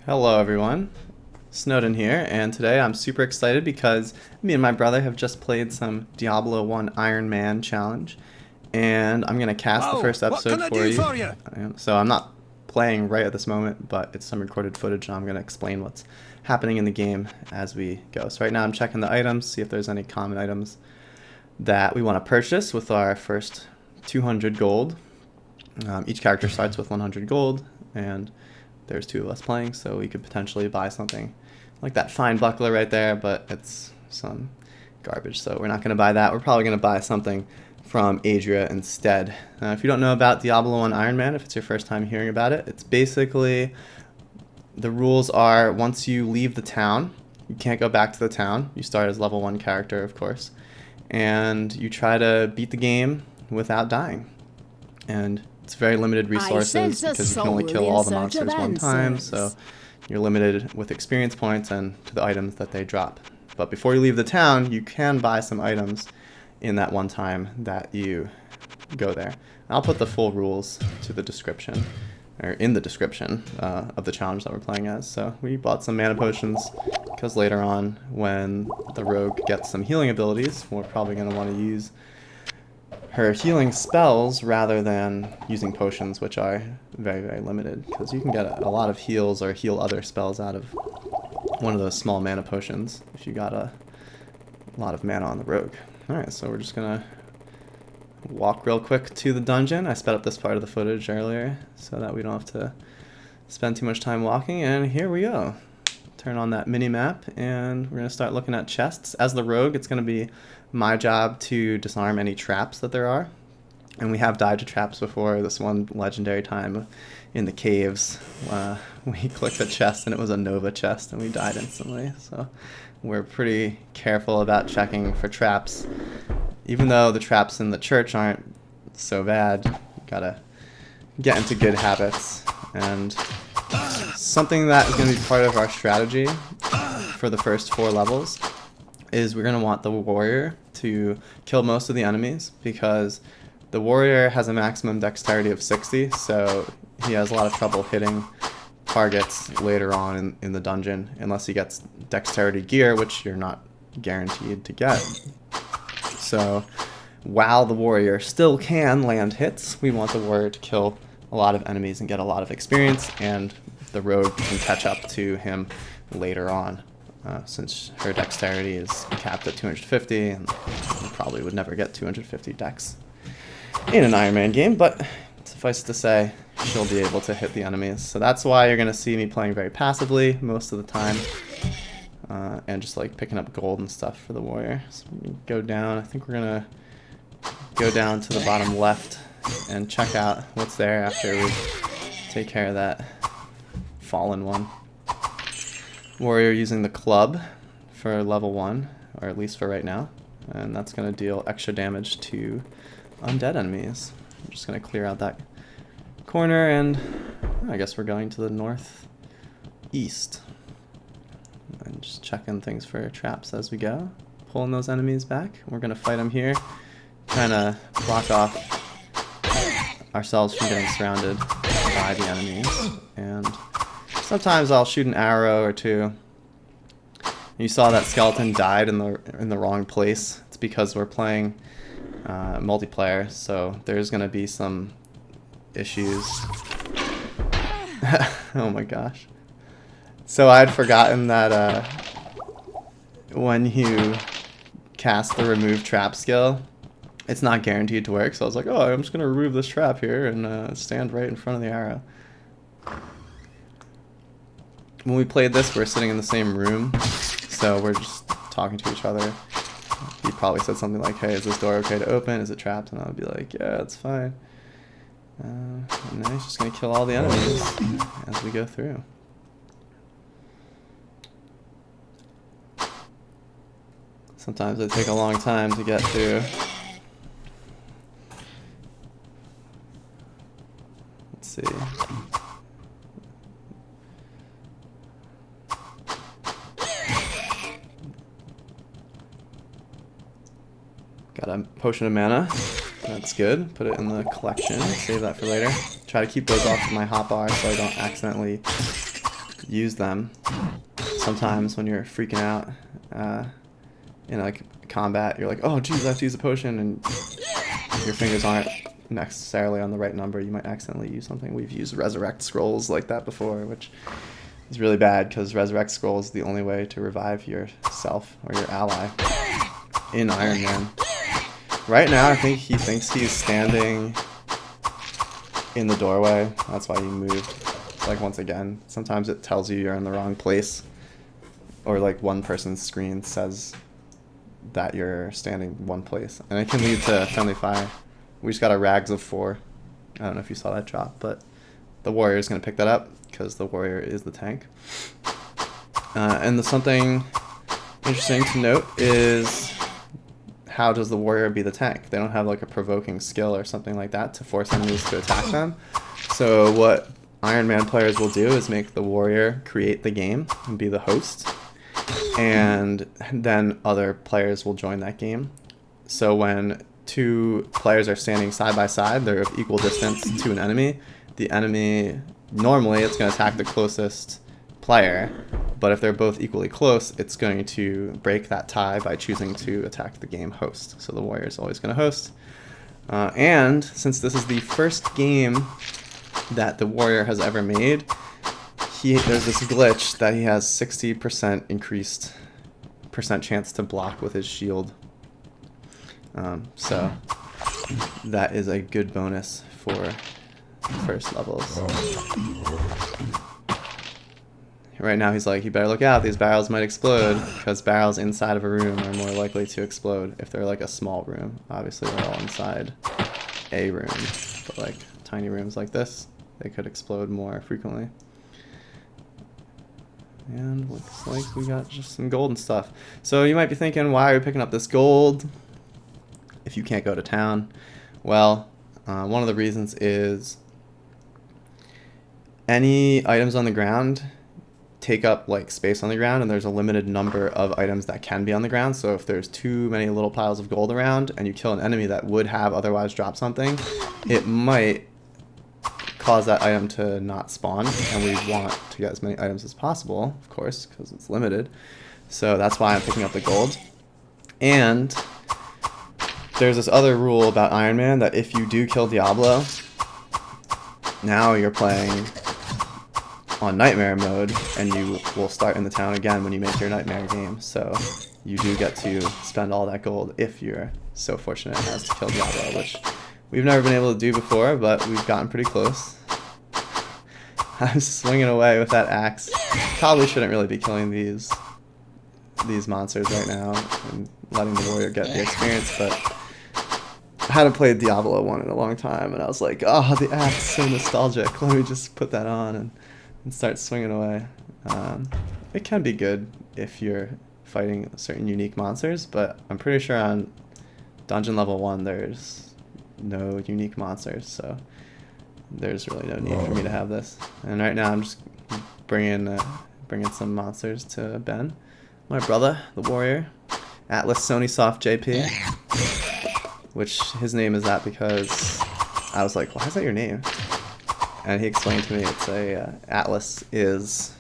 Hello everyone, Snowden here, and today I'm super excited because me and my brother have just played some DLVL1 Ironman challenge, and I'm going to cast the first episode for you. So I'm not playing right at this moment, but it's some recorded footage and I'm going to explain what's happening in the game as we go. So right now I'm checking the items, see if there's any common items that we want to purchase with our first 200 gold. Each character starts with 100 gold, and there's two of us playing, so we could potentially buy something like that fine buckler right there, but it's some garbage, so we're not going to buy that. We're probably going to buy something from Adria instead. If you don't know about DLVL1 Ironman, if it's your first time hearing about it, it's basically, the rules are once you leave the town, you can't go back to the town. You start as level 1 character, of course, and you try to beat the game without dying. And it's very limited resources because you can only kill all the monsters one time, so you're limited with experience points and to the items that they drop. But before you leave the town, you can buy some items in that one time that you go there. I'll put the full rules to the description, or in the description of the challenge that we're playing as. So we bought some mana potions because later on when the rogue gets some healing abilities, we're probably going to want to use her healing spells rather than using potions, which are very, very limited, because you can get a lot of heals or heal other spells out of one of those small mana potions if you got a lot of mana on the rogue. Alright, so we're just gonna walk real quick to the dungeon. I sped up this part of the footage earlier so that we don't have to spend too much time walking, and here we go. Turn on that mini map and we're going to start looking at chests. As the rogue, it's going to be my job to disarm any traps that there are, and we have died to traps before. This one legendary time in the caves, we clicked the chest and it was a Nova chest and we died instantly, so we're pretty careful about checking for traps. Even though the traps in the church aren't so bad, you gotta get into good habits. And something that is going to be part of our strategy for the first 4 levels is we're going to want the warrior to kill most of the enemies, because the warrior has a maximum dexterity of 60, so he has a lot of trouble hitting targets later on in the dungeon unless he gets dexterity gear, which you're not guaranteed to get. So while the warrior still can land hits, we want the warrior to kill a lot of enemies and get a lot of experience, and the rogue can catch up to him later on, since her dexterity is capped at 250, and you probably would never get 250 dex in an Ironman game, but suffice to say, she'll be able to hit the enemies. So that's why you're going to see me playing very passively most of the time, and just like picking up gold and stuff for the warrior. So we go down. I think we're going to go down to the bottom left and check out what's there after we take care of that fallen one. Warrior using the club for level 1, or at least for right now, and that's going to deal extra damage to undead enemies. I'm just going to clear out that corner, and I guess we're going to the northeast and just checking things for traps as we go, pulling those enemies back. We're going to fight them here, trying to block off ourselves from getting surrounded by the enemies, and sometimes I'll shoot an arrow or two. You saw that skeleton died in the wrong place. It's because we're playing multiplayer, so there's gonna be some issues. Oh my gosh. So I had forgotten that when you cast the remove trap skill, it's not guaranteed to work, so I was like, oh, I'm just going to remove this trap here and stand right in front of the arrow. When we played this, we're sitting in the same room, so we're just talking to each other. He probably said something like, hey, is this door okay to open? Is it trapped? And I would be like, yeah, it's fine. And now he's just going to kill all the enemies as we go through. Sometimes they take a long time to get through. Let's see. Got a potion of mana. That's good. Put it in the collection. Save that for later. Try to keep those off of my hotbar so I don't accidentally use them sometimes when you're freaking out in like combat. You're like, oh geez, I have to use a potion, and your fingers aren't necessarily on the right number. You might accidentally use something. We've used resurrect scrolls like that before, which is really bad because resurrect scroll is the only way to revive yourself or your ally in Iron Man. Right now, I think he thinks he's standing in the doorway. That's why he moved. Like, once again, sometimes it tells you you're in the wrong place, or like one person's screen says that you're standing one place, and it can lead to friendly fire. We just got a rags of 4. I don't know if you saw that drop, but the warrior is going to pick that up because the warrior is the tank. And something interesting to note is, how does the warrior be the tank? They don't have like a provoking skill or something like that to force enemies to attack them. So what Iron Man players will do is make the warrior create the game and be the host, and then other players will join that game. So when 2 players are standing side by side, they're of equal distance to an enemy. The enemy, normally it's going to attack the closest player, but if they're both equally close, it's going to break that tie by choosing to attack the game host. So the warrior is always going to host. And since this is the first game that the warrior has ever made, there's this glitch that he has 60% increased chance to block with his shield. So that is a good bonus for first levels. Right now he's like, you better look out, these barrels might explode, because barrels inside of a room are more likely to explode if they're like a small room. Obviously they're all inside a room, but like tiny rooms like this, they could explode more frequently. And looks like we got just some gold and stuff. So you might be thinking, why are we picking up this gold if you can't go to town? Well, one of the reasons is any items on the ground take up like space on the ground, and there's a limited number of items that can be on the ground. So if there's too many little piles of gold around and you kill an enemy that would have otherwise dropped something, it might cause that item to not spawn, and we want to get as many items as possible, of course, because it's limited. So that's why I'm picking up the gold. And there's this other rule about Iron Man, that if you do kill Diablo, now you're playing on Nightmare mode, and you will start in the town again when you make your Nightmare game. So you do get to spend all that gold if you're so fortunate as to kill Diablo, which we've never been able to do before, but we've gotten pretty close. I'm swinging away with that axe. Probably shouldn't really be killing these monsters right now and letting the warrior get the experience, but I hadn't played Diablo 1 in a long time, and I was like, oh, the axe is so nostalgic. Let me just put that on and start swinging away. It can be good if you're fighting certain unique monsters, but I'm pretty sure on dungeon level 1 there's no unique monsters, so there's really no need for me to have this. And right now I'm just bringing some monsters to Ben, my brother, the warrior, Atlas Sony Soft JP, which his name is that because I was like, why is that your name? And he explained to me it's Atlas is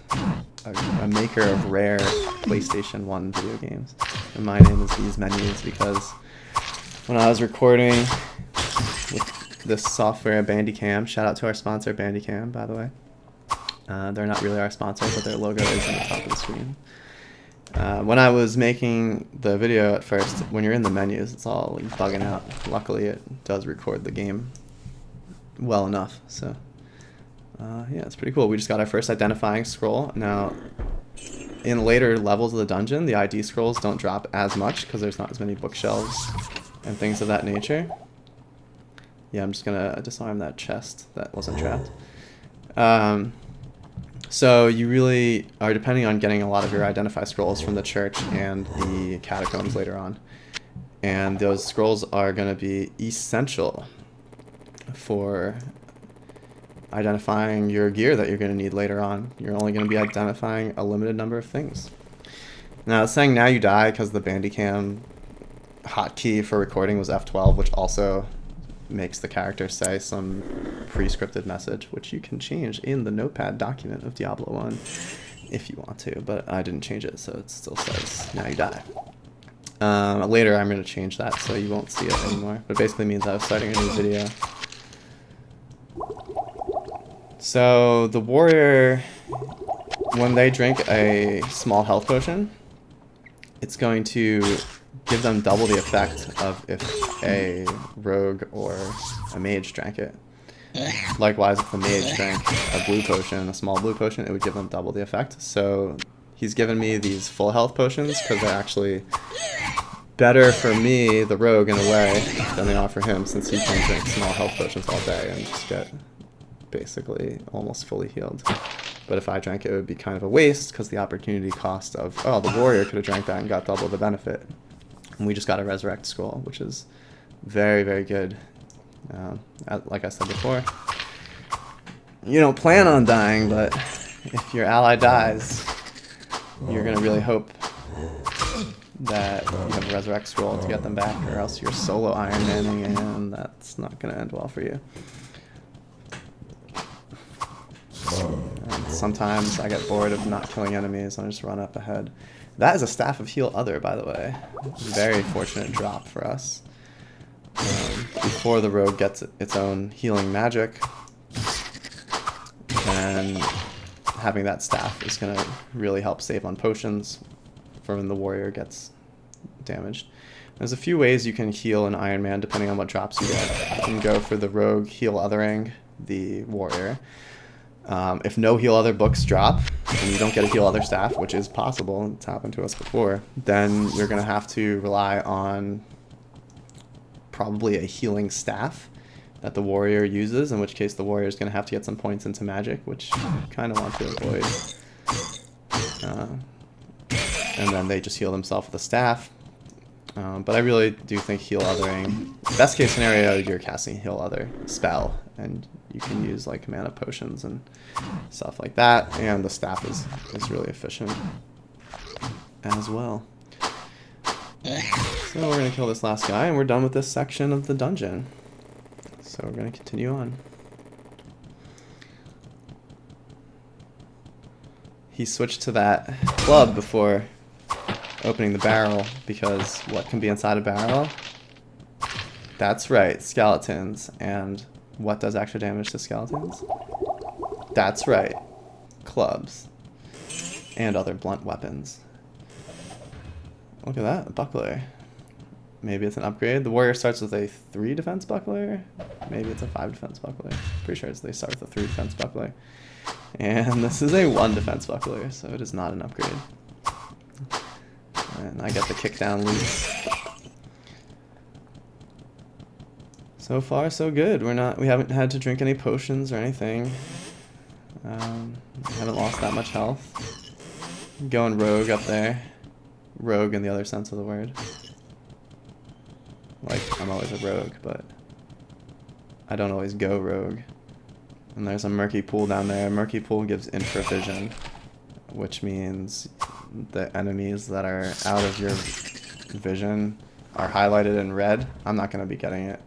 a maker of rare PlayStation 1 video games, and my name is These Menus because when I was recording with this software, Bandicam, shout out to our sponsor Bandicam, by the way. They're not really our sponsor, but their logo is on the top of the screen. When I was making the video at first, when you're in the menus, it's all like bugging out. Luckily, it does record the game well enough, so yeah, it's pretty cool. We just got our first identifying scroll. Now, in later levels of the dungeon, the ID scrolls don't drop as much because there's not as many bookshelves and things of that nature. Yeah, I'm just gonna disarm that chest that wasn't trapped. So you really are depending on getting a lot of your identify scrolls from the church and the catacombs later on. And those scrolls are going to be essential for identifying your gear that you're going to need later on. You're only going to be identifying a limited number of things. Now, it's saying now you die because the Bandicam hotkey for recording was F12, which also makes the character say some pre-scripted message, which you can change in the notepad document of Diablo 1 if you want to, but I didn't change it, so it still says, now you die. Later I'm going to change that so you won't see it anymore, but it basically means I was starting a new video. So the warrior, when they drink a small health potion, it's going to give them double the effect of if a rogue or a mage drank it. Likewise, if the mage drank a blue potion, a small blue potion, it would give them double the effect. So he's given me these full health potions because they're actually better for me, the rogue, in a way, than they are for him, since he can drink small health potions all day and just get basically almost fully healed. But if I drank it, it would be kind of a waste because the opportunity cost of, oh, the warrior could have drank that and got double the benefit. And we just got a resurrect scroll, which is very, very good. Like I said before, you don't plan on dying, but if your ally dies, you're going to really hope that you have a resurrect scroll to get them back, or else you're solo Ironmanning, and that's not going to end well for you. And sometimes I get bored of not killing enemies and I just run up ahead. That is a Staff of Heal Other, by the way. Very fortunate drop for us. Before the rogue gets its own healing magic, then having that staff is going to really help save on potions for when the warrior gets damaged. There's a few ways you can heal an Iron Man depending on what drops you get. You can go for the rogue heal othering the warrior. If no heal other books drop and you don't get a heal other staff, which is possible, it's happened to us before, then you're going to have to rely on probably a healing staff that the warrior uses, in which case the warrior is going to have to get some points into magic, which you kind of want to avoid. And then they just heal themselves with a staff. But I really do think heal othering, best case scenario, you're casting heal other spell, and you can use like mana potions and stuff like that, and the staff is really efficient as well. So we're going to kill this last guy, and we're done with this section of the dungeon. So we're going to continue on. He switched to that club before opening the barrel, because what can be inside a barrel? That's right, skeletons. And what does extra damage to skeletons? That's right, clubs. And other blunt weapons. Look at that, a buckler. Maybe it's an upgrade. The warrior starts with a 3 defense buckler. Maybe it's a 5 defense buckler. Pretty sure they start with a 3 defense buckler. And this is a 1 defense buckler, so it is not an upgrade. And I get the kick down loose. So far, so good. We haven't had to drink any potions or anything. Haven't lost that much health. Going rogue up there. Rogue in the other sense of the word. Like, I'm always a rogue, but I don't always go rogue. And there's a murky pool down there. Murky pool gives infravision, which means the enemies that are out of your vision are highlighted in red. I'm not going to be getting it,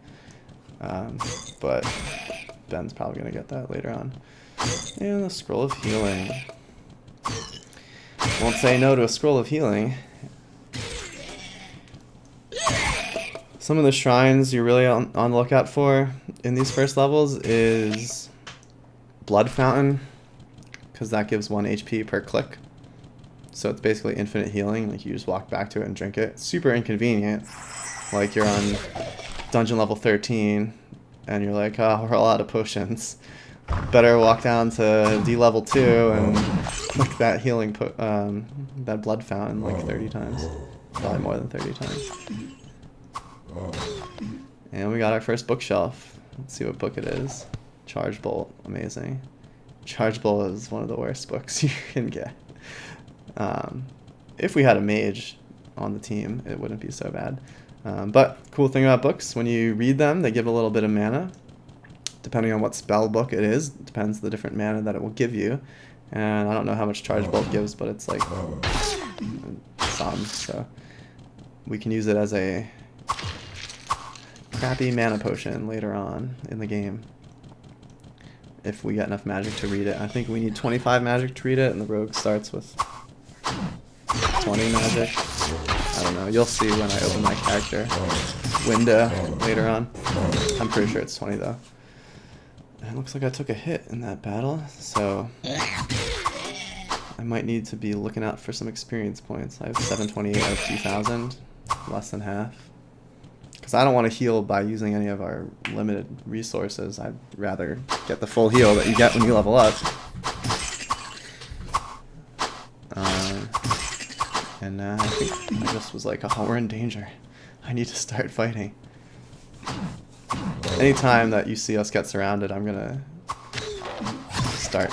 but Ben's probably going to get that later on. And the Scroll of Healing. Won't say no to a Scroll of Healing. Some of the shrines you're really on the lookout for in these first levels is Blood Fountain, because that gives 1 HP per click. So it's basically infinite healing. Like, you just walk back to it and drink it. Super inconvenient. Like, you're on dungeon level 13 and you're like, oh, we're all out of potions. Better walk down to D level 2 and click that healing, that Blood Fountain like 30 times. Probably more than 30 times. And we got our first bookshelf. Let's see what book it is. Charge Bolt. Amazing. Charge Bolt is one of the worst books you can get. If we had a mage on the team, it wouldn't be so bad. But cool thing about books, when you read them, they give a little bit of mana. Depending on what spell book it is, depends the different mana that it will give you. And I don't know how much Charge Bolt gives, but it's like some. So we can use it as a crappy mana potion later on in the game. If we get enough magic to read it. I think we need 25 magic to read it, and the rogue starts with 20 magic. I don't know. You'll see when I open my character window later on. I'm pretty sure it's 20 though. And it looks like I took a hit in that battle, so I might need to be looking out for some experience points. I have 728 out of 2,000, less than half. Because I don't want to heal by using any of our limited resources. I'd rather get the full heal that you get when you level up. I think I just was like, oh, we're in danger. I need to start fighting. Anytime that you see us get surrounded, I'm gonna start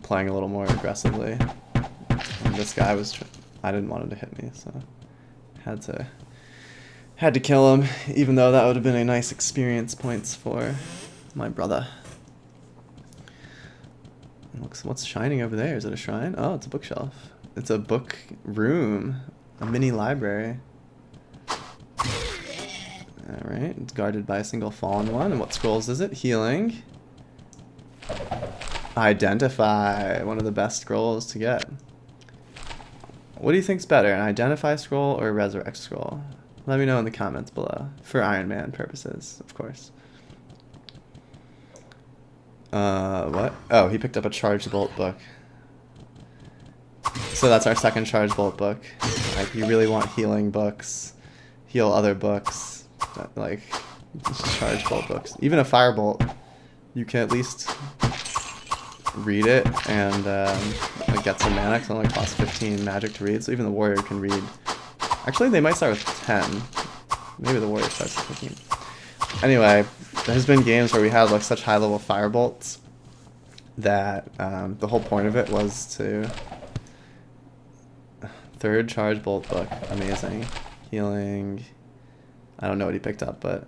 playing a little more aggressively. And this guy was, I didn't want him to hit me, so had to kill him, even though that would have been a nice experience points for my brother. What's shining over there? Is it a shrine? Oh, it's a bookshelf. It's a book room, a mini library. Alright, it's guarded by a single fallen one. And what scrolls is it? Healing. Identify, one of the best scrolls to get. What do you think's better, an identify scroll or a resurrect scroll? Let me know in the comments below, for Ironman purposes, of course. What? Oh, he picked up a charged bolt book. So that's our second charged bolt book. Like, you really want healing books, heal other books, like, charged bolt books. Even a firebolt, you can at least read it and like get some mana, because it only costs 15 magic to read, so even the warrior can read. Actually, they might start with 10. Maybe the warrior starts with 15. Anyway, there's been games where we had like such high level firebolts that the whole point of it was to... Third charge bolt book, amazing. Healing, I don't know what he picked up, but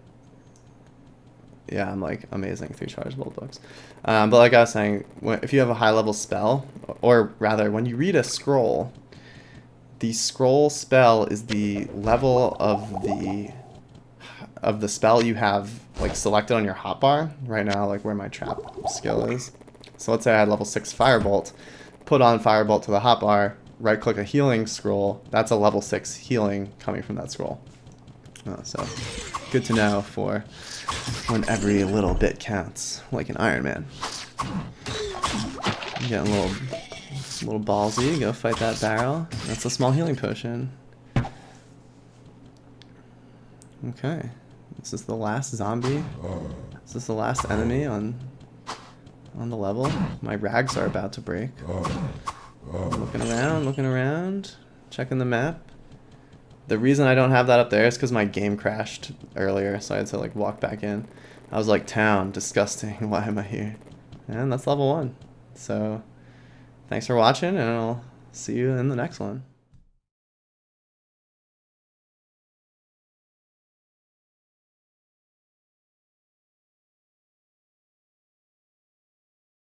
yeah, I'm like, amazing, 3 charge bolt books. But like I was saying, if you have a high level spell, or rather, when you read a scroll, the scroll spell is the level of the spell you have like selected on your hotbar right now, like where my trap skill is. So let's say I had level 6 firebolt, put on firebolt to the hotbar, right click a healing scroll, that's a level 6 healing coming from that scroll. So good to know for when every little bit counts, like an Ironman. I'm getting a little ballsy, go fight that barrel. That's a small healing potion. Okay, this is the last zombie. Is this the last enemy on the level? My rags are about to break. Looking around, checking the map. The reason I don't have that up there is because my game crashed earlier, so I had to like walk back in. I was like, town, disgusting, why am I here? And that's level 1. So, thanks for watching, and I'll see you in the next one.